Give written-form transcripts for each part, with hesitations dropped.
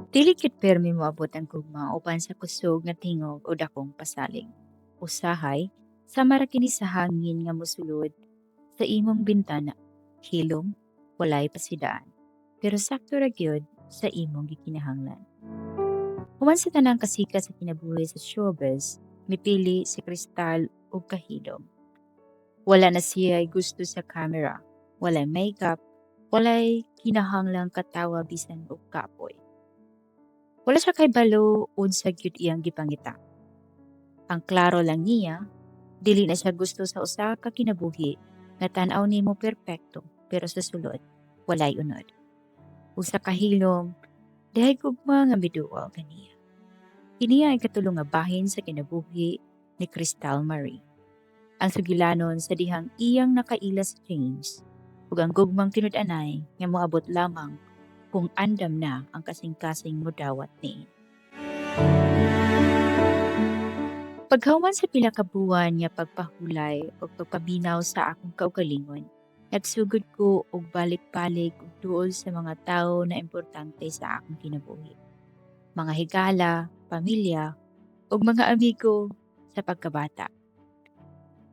Dili gid pirmi moabot ang gugma uban sa kusog nga tingog o dakong pasalig. Usahay, sama ra kini sa hangin nga mosulod sa imong bintana. Hilom, walay pasidaan. Pero sakto ra gyud sa imong gikinahanglan. Human sa tanang kasika sa kinabuhi sa showbiz, mipili si Kristal o kahilom. Wala na siya gusto sa camera. Walay makeup, walay kinahanglang katawa bisan og kapoy. Wala siya kay balo unsa gyud iyang gipangita. Ang klaro lang niya, dili na siya gusto sa usa ka kinabuhi nga tan-aw nimo perpekto pero sa sulod walay unod. Usa ka hilom, dihay gugma nga miduol kaniya. Kiniya ay katulong nga bahin sa kinabuhi ni Crystal Marie. Ang sugilanon sa dihang iyang nakaila sa James ug ang gugmang tinud-anay nga moabot lamang kung andam na ang kasing-kasing modawat ni. Paghuman sa pila ka buwan nga pagpahulay o pagpaminaw sa akong kaugalingon, nagsugod ko og balik-balik og duol sa mga tawo na importante sa akong kinabuhi. Mga higala, pamilya, ug mga amigo sa pagkabata.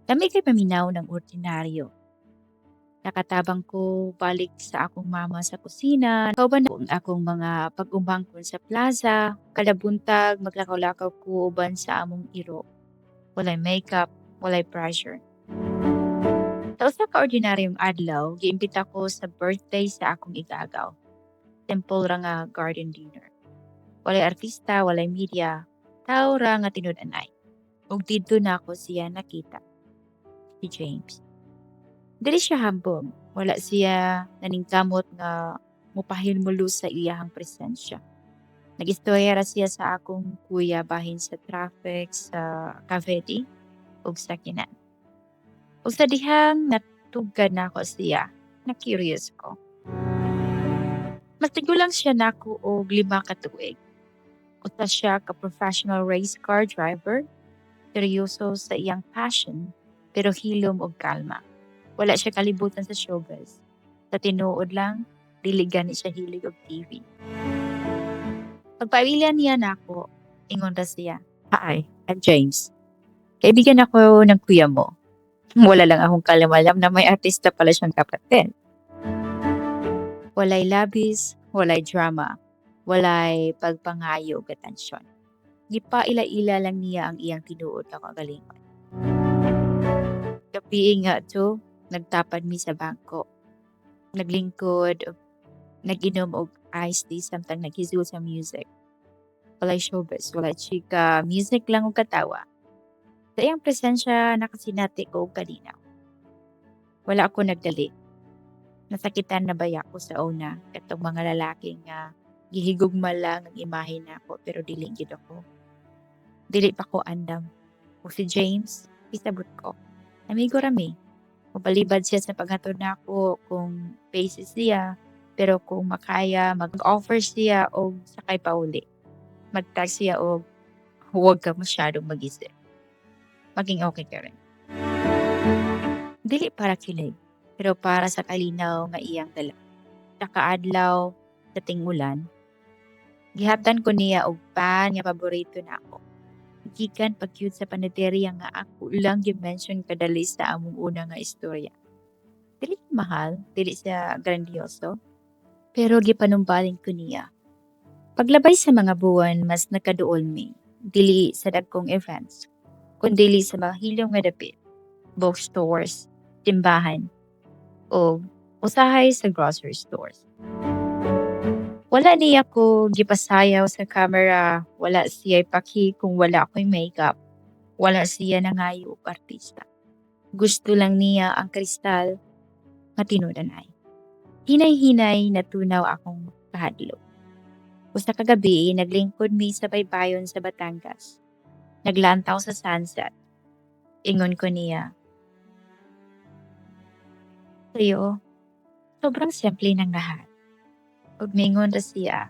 Kami kay paminaw ng ordinaryo. Nakatabang ko balik sa akong mama sa kusina. Kauban ang akong mga pag-umangkon sa plaza. Kada buntag maglakaw-lakaw ko uban sa among iro. Walay makeup, walay pressure. Sa usa ka ordinaryong adlaw, giimbita ko sa birthday sa akong igagaw. Simple ra nga garden dinner. Walay artista, walay media. Tao ra nga tinud-anay. Ug didto na ako siya nakita. Si James. Dili siya hambog. Wala siya naningkamot nga mupahilmulo sa iyahang presensya. Nag-istorya ra siya sa akong kuya bahin sa traffic sa Cavite ug sa Kinan. Ug sa dihang natugad na ako siya, na-curious ko. Mas tigulang siya nako og 5 ka tuig. Usa siya ka professional race car driver, seryoso sa iyang passion, pero hilom og kalma. Wala siya kalibutan sa showbiz. Sa tinuod lang, dili gani siya hilig og TV. Pagpamilya niya nako, ingon ra siya, "Hi, I'm James. Kaibigan ako ng kuya mo." Wala lang akong kalamalam na may artista pala siyang kapatid. Walay labis, walay drama, walay pagpangayo ug atensyon. Gipaila-ila lang niya ang iyang tinuod na kagalingon. Gabi nga to, nagtapad mi sa bangko. Naglingkod, nag-inom og iced tea samtang naghisul sa music. Walay showbiz, walay chika, music lang og katawa. Sa iyang presensya, nakasinati ko og kalinaw. Wala ako nagdali. Nasakitan na baya ko sa una katong mga lalaki nga gihigugma lang ang imahe nako pero dili gid ako. Dili pa ko andam. O si James, isabot ko. Amigo rami. Mapalibad siya sa paghatod nako kung basis siya, pero kung makaya, mag-offer siya og sakay pauli. Mag-tag siya og huwag ka masyadong mag-isip. Maging okay ka rin. Dili para kilig, pero para sa kalinaw nga iyang dala. Sa kaadlaw, sa tingulan, gihatdan ko niya og pan nga paborito nako. Gikan pag-cute sa panaderya nga ako lang gi-mention kadali sa among una nga istorya. Dili siya mahal, dili siya grandioso, pero gipanumbalin ko niya. Paglabay sa mga buwan, mas nakaduol mi. Dili sa dagkong events, kundi sa mga hilom nga dapit, bookstores, timbahan, o usahay sa grocery stores. Wala niya ko gipasayaw sa camera, wala siya paki kung wala ako'y makeup, wala siya nangayo og artista. Gusto lang niya ang kristal nga tinud-anay. Hinay-hinay natunaw akong kahadlok. Usa ka gabi, naglingkod mi sa baybayon sa Batangas. Naglantaw sa sunset. Ingon ko niya, "Sa'yo, sobrang simple ng lahat." Ug mingon ra siya,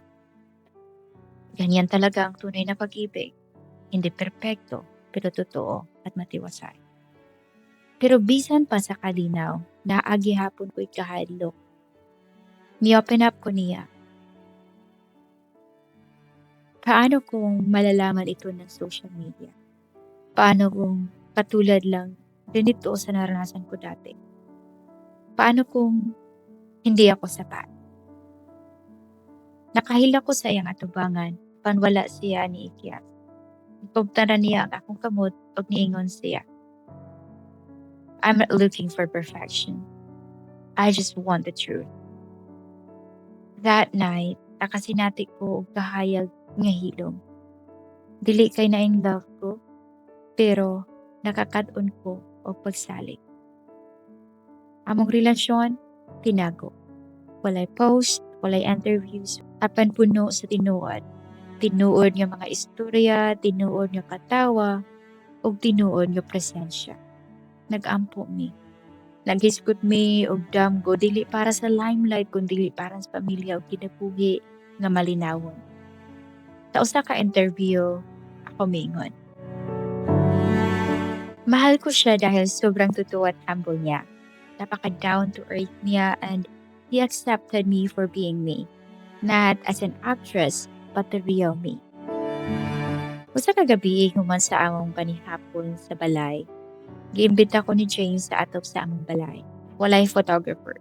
"Ganyan talaga ang tunay na pag-ibig. Hindi perpekto, pero totoo at matiwasay." Pero bisan pa sa kalinaw, naagi hapon ko'y kahadlok. Ni-open up ko niya. Paano kung malalaman ito ng social media? Paano kung katulad lang ganito sa naranasan ko dati? Paano kung hindi ako sapat? Nakahila ko sa iyang atubangan, panwala siya ni Ikyas. Ipagtara niya ang akong kamot ug niingon siya, I'm not looking for perfection. I just want the truth. That night, nakasinati ko og kahayag nga hilom. Dili kay na in love ko, pero nakakad-on ko og pagsalig. Among relasyon, tinago. Walay post, walay interviews, apan puno sa tinuod. Tinuod nga mga istorya, tinuod nga katawa, ug tinuod nga presensya. Nagampo mi. Naghisgot mi og damgo dili para sa limelight kundi para sa pamilya ug kinabuhi nga malinawon. Sa usa ka interview, ako mingon. Mahal ko siya dahil sobrang totoo at humble niya. Napaka down to earth niya and he accepted me for being me. Not as an actress, but the real me. Usa ka gabi human sa among panihapon sa balay. Giimbita ko ni James sa atop sa among balay. Walay photographer.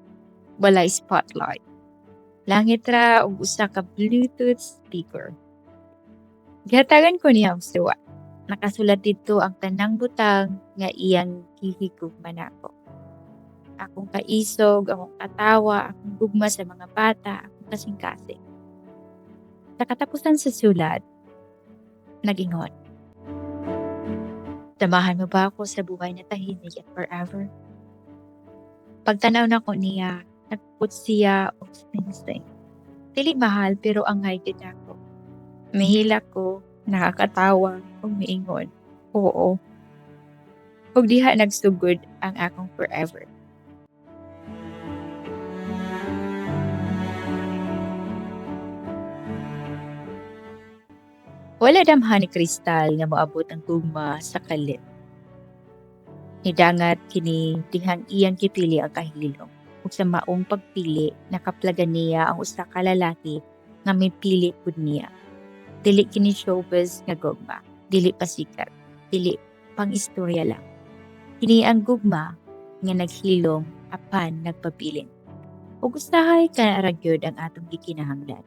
Walay spotlight. Langit ra ug usa ka Bluetooth speaker. Gihatagan ko niya og suwa. Nakasulat dito ang tanang butang nga iyang gihigugman ako. Akong kaisog, akong katawa, akong gugma sa mga bata, akong kasing-kasing. Sa katapusan sa sulat, nagingon. Samahan mo ba ako sa buhay na tahimik at forever? Pagtanaw na ko niya, nagput siya og sing-sing. Dili mahal pero angay gid ako. Mahila ko, nakakatawa, ug miingon. Oo. Ug diha nagsugod ang akong forever. Wala damhan ni kristal nga moabot ang gugma sa kalit. Nidangat kini dihang iyang gipili ang kahilom. Ug sa maong pagpili, nakaplagan niya ang usa ka lalaki nga mipili pud niya. Dili kini showbiz nga gugma, dili pa sikat, dili pang istorya lang. Kini ang gugma nga naghilom apan nagpabilin. Ug usahay ka ra gyud ang atong gikinahanglan.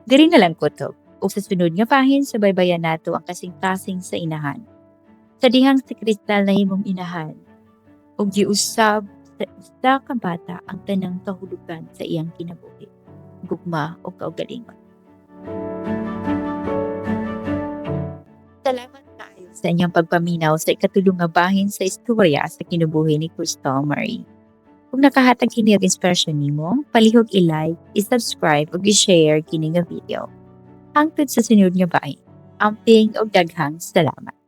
Diri na lang kutob. Ug sa sunod nga bahin subaybayan nato ang kasing-kasing sa inahan. Sa dihang si Kristal na himong inahan, ug giusab sa usa ka bata ang tanang kahulugan sa iyang kinabuhi, gugma o kaugalingon. Salamat kaayo sa inyong pagpaminaw sa ikatulong nga bahin sa istorya sa kinabuhi ni Crystal Marie. Kung nakahatag kini og inspirasyon nimo, palihog i-like, i-subscribe ug i-share kini nga video. Hangtod sa sunod nga bahin. Amping og daghang salamat.